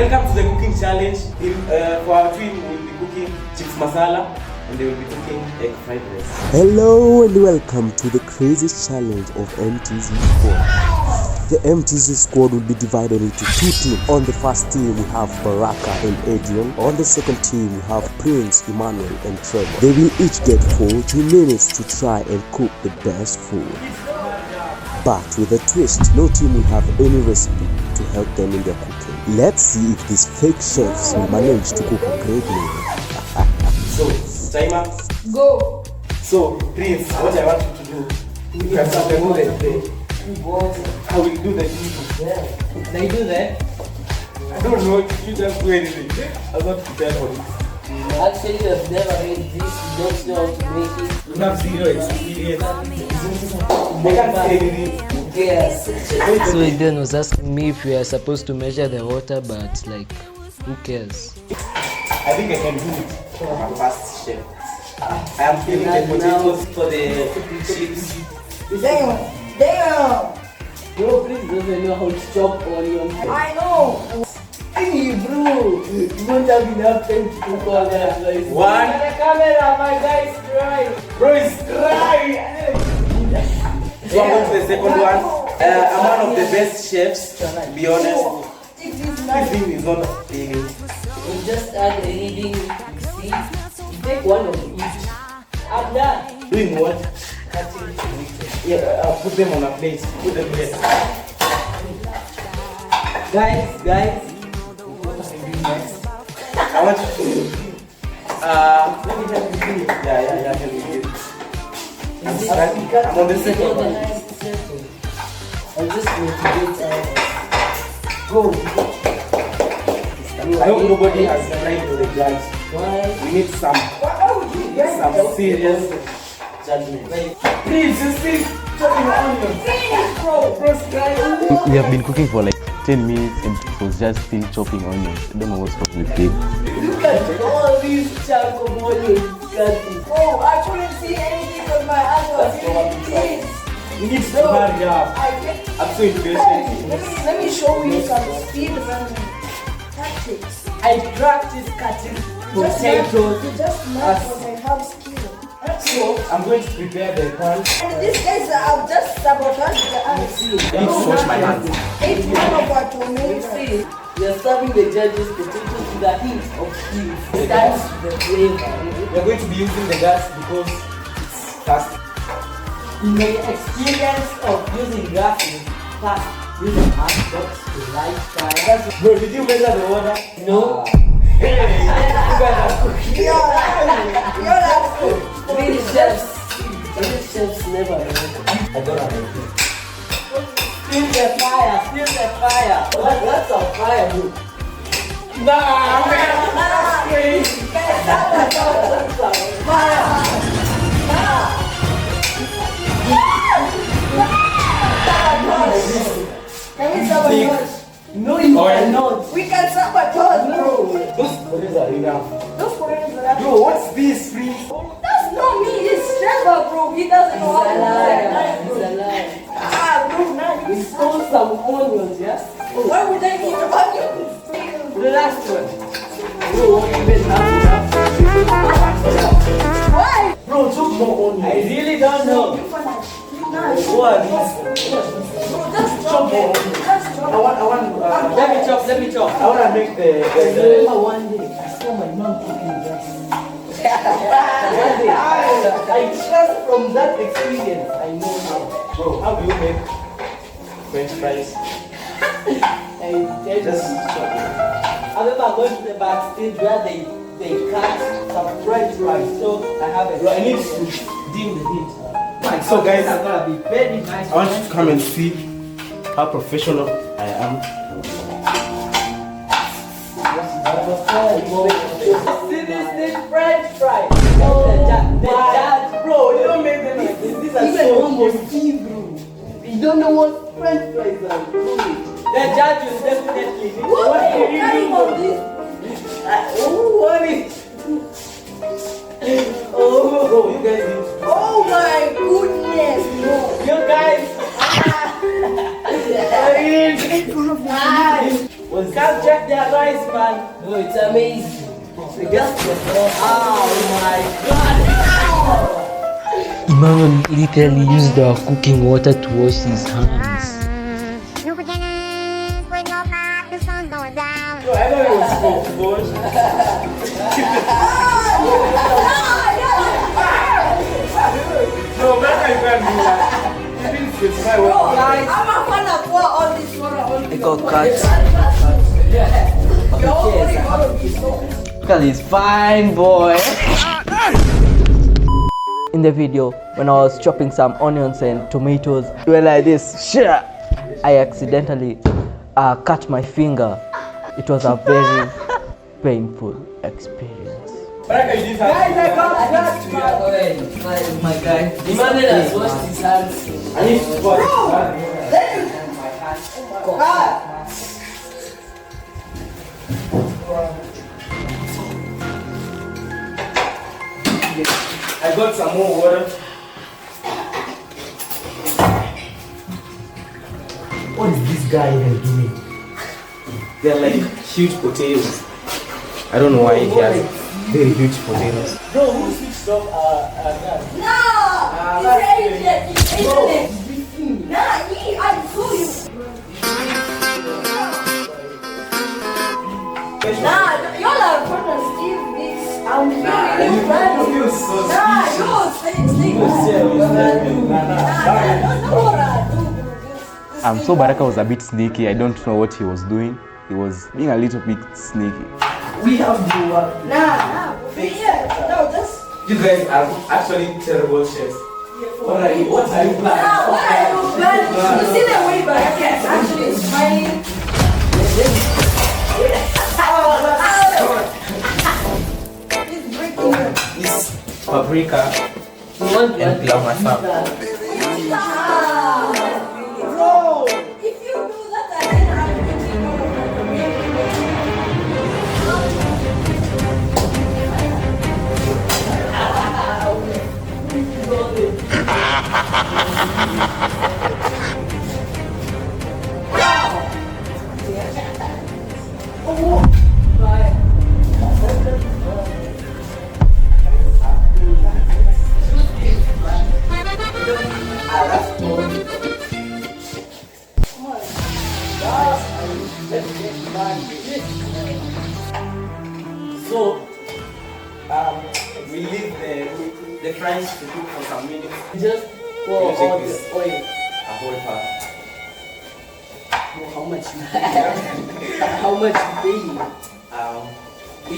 Welcome to the cooking challenge. For our team, we will be cooking chips masala and they will be cooking egg fried rice. Hello and welcome to the craziest challenge of MTZ Squad. The MTZ Squad will be divided into two teams. On the first team we have Baraka and Adrian. On the second team we have Prince, Emmanuel and Trevor. They will each get 40 minutes to try and cook the best food. But with a twist, no team will have any recipe to help them in their cooking. Let's see if these fake chefs will manage to cook a great meal. So, timer. Go. So, Prince, what I want you to do, you can start the how we do the YouTube. Yeah. They do that? I don't know, you just do anything. I'm not prepared for it. Actually, I've never made this. You don't know how to make it. You have zero experience. They can't say anything. Yes. So Adrian was asking me if we are supposed to measure the water, but like, who cares? I think I can do it. I'm a fast chef. I am feeling the potatoes for the chips. Damn! Bro, please doesn't know how to chop onions. I know! Hey bro! You don't have enough time to cook all that. Like, One. the camera, my guy is dry. Bro, it's dry! So I'm going to the second one. I'm one of the best chefs, to be honest. It is This nice. thing is not You just add anything you see. You take one of each. I'm done. doing what? Cutting tomatoes. Yeah, I'll put them on a plate. Put them there. Guys. I want you to. Let me help you do it. Yeah, help me do it. I'm on the second one. I'll just motivate Go. I hope nobody has tried the judge. Why? We need some serious judgment. Please, you still chopping onions. We have been cooking for like 10 minutes and it was just still chopping onions. I don't know what's wrong with it. Look at all these chunks of onions cutting. Oh, I couldn't see anything with my eyes. We need to hurry up. I'm so impatient. Let me show you some speed running tactics. I practice cutting potatoes. You just know because I have skill. So, I'm going to prepare the pan. And these guys have just sabotaged the ice. I need to wash my hands. 8 man of what to You make. see, you're serving the judges potatoes with the heat of steel. That's the flavor. We're going to be using the gas because it's fast. In my experience of using gases, fast using matchbox to light fire. Bro, did you measure the water? No. Hey, you guys are cooking. You're not good. Three chefs never know. I don't have anything. Still the fire. That's a fire, bro. Nah, man. Can we sabotage? No, you cannot. We can sabotage, bro. Those potatoes are enough. Those potatoes are Bro, what's this, please? That's not me. It's Trevor, bro. He doesn't know how to do that. It's a lie. Bro, now We you stole some onions, yes? Why would I eat onions? The last one. Bro, what you been having? Why? Bro, chop more onions. I really don't know. Nice. What are these? Bro, just chop it. Just I chop want, Let me chop. I want to make the I remember one day, I saw my mom cooking rice. One day, I trust from that experience, I know how. Bro, how do you make French fries? I Just I chop it. remember going to the backstage where they cut some French rice, so I have a Bro, I need to dim the heat. So guys, It's gonna be very nice. I want you to come and see how professional I am. See this French fry. The judge, bro, you don't make them like this. These are so see, bro. You don't know what French fries are. The judge will definitely. What are you carrying on this? What is? Oh, Bro, you guys need to. Oh my goodness, bro. you guys. What Can't check their rice, man. No, it's amazing. Oh my god. Emmanuel literally used the cooking water to wash his hands. No, I know it was both. No, Baraka, you can't do that. You didn't specify what. I'm not gonna pour all this water on I got cut. Look at this fine boy. In the video, when I was chopping some onions and tomatoes, they were like this. Shit! I accidentally cut my finger. It was a very painful experience. Baraka, you didn't have. My guy. Emmanuel has washed his hands. I need to watch. I got some more water. What is this guy even doing? They're like huge potatoes. I don't know why he has very huge potatoes. Bro, who switched off gas? No! It's Adrian! It's Adrian! Nah, I told you! Nah, y'all are gonna steal this. I'm feeling bad. Nah, you're stealing this. So Baraka was a bit sneaky. I don't know what he was doing. He was being a little bit sneaky. We have to Nah, no, just. You guys are actually terrible chefs. What are you planning? Nah, what are you planning? You see the way Baraka is actually smiling? He's breaking it. This paprika You want and pilau masala. Bro, if you do that again, I'm putting So, we leave the fries to cook for some minutes. just pour You take all this. the oil. A whole pot. How much? How much you pay?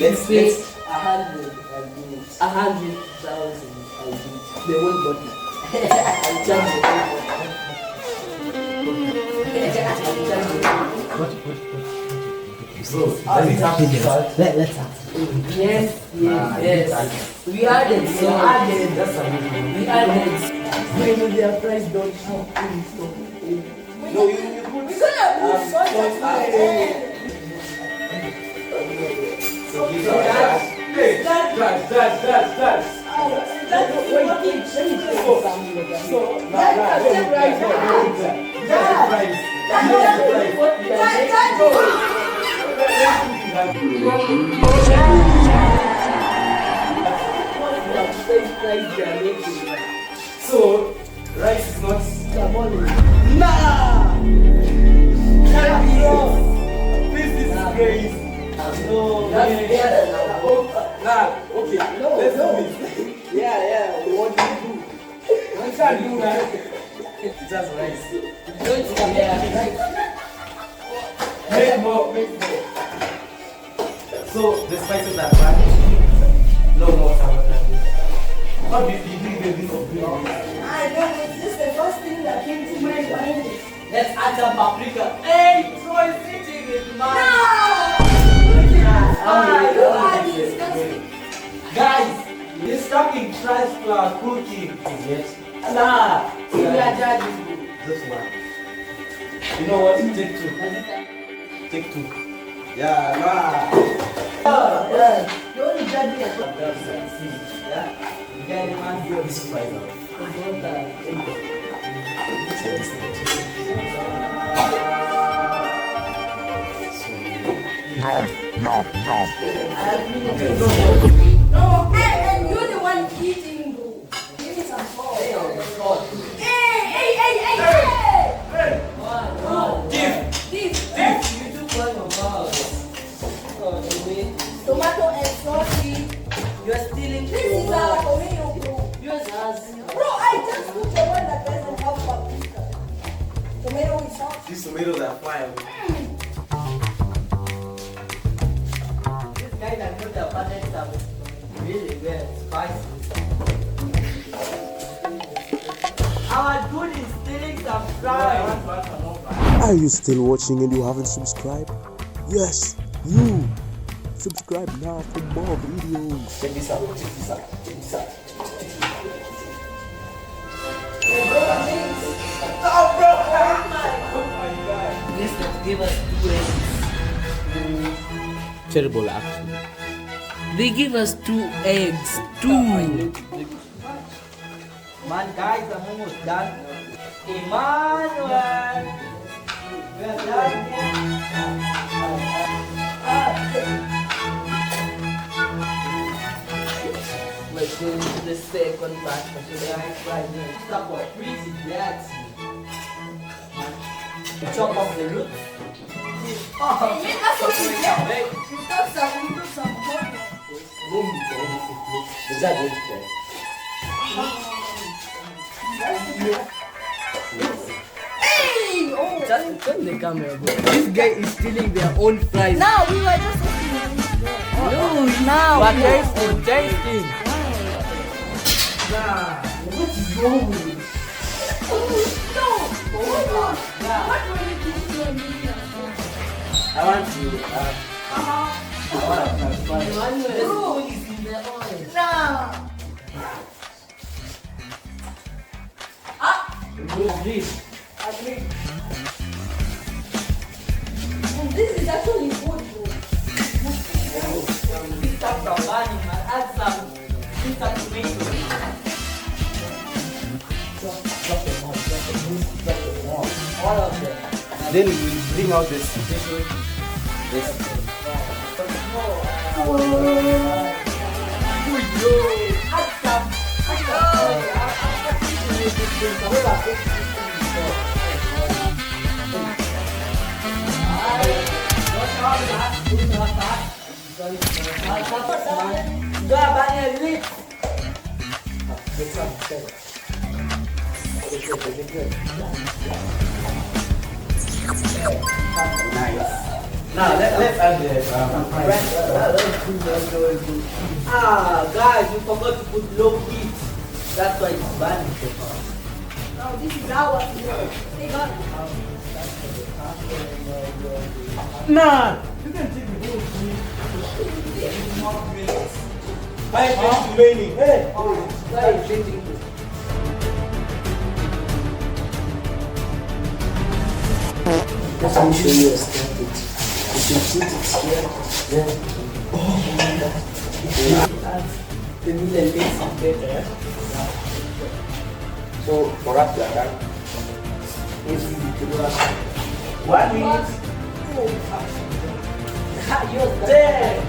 Let's 100,000. I'll do it. The whole bottle. I'll charge the whole bottle. So, does it have to be salt? Let's have Yes. We added. So added. That's amazing. We added. When their price don't have any stuff. No, you put We're gonna put salt salt at the after. end. So these are that. Hey, that. So, rice is not. Nah! This is crazy. No, nah, okay, let's do this. Yeah, what do you do? We can't do that. It's just rice. Don't compare. Make more. So, the spices are fine. No more sour cream. What did you do with this? I know, it's just the first thing that came to my mind. Let's add some paprika. Hey, Troy sitting with No! my You are disgusting. guys. This talking trash flour cooking. Yes. Nah, we are judges. This one. You know what? Take two. Take two. Yeah, nah. You only judge me at what Yeah. you guys must do This fries out. So, No, and you're the one eating, bro. Give me some salt. Hey! Tomato and sausage. You are stealing This is our tomato, bro. Yours has. Bro, I just put the one that doesn't have paprika. Tomato with salt. These tomatoes are fine. This guy that put the butter stuff really well, spicy. Our dude is stealing some fries. Are you still watching and you haven't subscribed? Yes, you! Subscribe now for more videos. Check this out, check this out, check this out. Oh, bro! Oh my god. This give us 2 eggs. Terrible, actually. They give us 2 eggs. 2. Man, guys, I'm almost done. Emmanuel! We are done. We're going to the second part of the life right here. Stop for pretty blacks. Chop off the roots. Oh, Hey, that's what we get. We took some corn. Is that good? Hey! Oh! just turn the camera, bro. This guy is stealing their own fries. Now we were just opening this door. No, Now but we are tasting. What is wrong with you? No! Hold on! What were you doing? I want to, I want to transfer. Emmanuel, the spoon is in the oil. Nah! Remove this. Agree. And this is actually good, bro. This stuff from burning, man. Add some tomato. All of them. Then we bring out this. Now let's add the Guys, you forgot to put low heat. That's why it's burning so fast. Now this is our food. Take on. Nah! You can take the whole thing. 5 minutes remaining. Hey! Guys, changing this. Let me show you a strategy. You can put it here. The meal and taste is better. So for us to attack, if we do 1 minute, 10,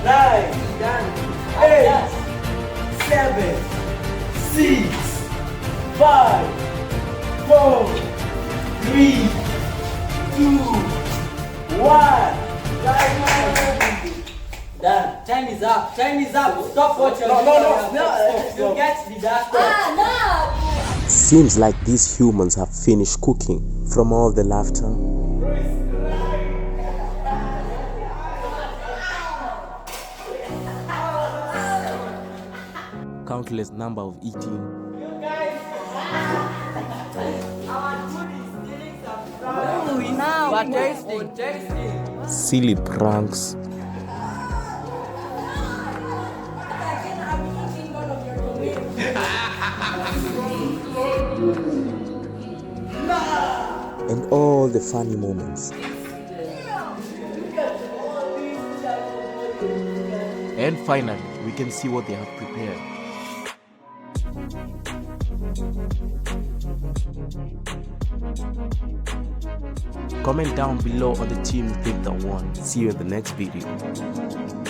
9, 8, 7, 6, 5, 4, 3, 2, 1. Done. Time is up. Time is up. Stop watching. No. You get deducted. Nah! Seems like these humans have finished cooking from all the laughter. Countless number of eating. Now But tasting. Silly pranks. again, I'm eating one of your tomatoes. And all the funny moments. And finally, we can see what they have prepared. Comment down below on the team you think that won. See you in the next video.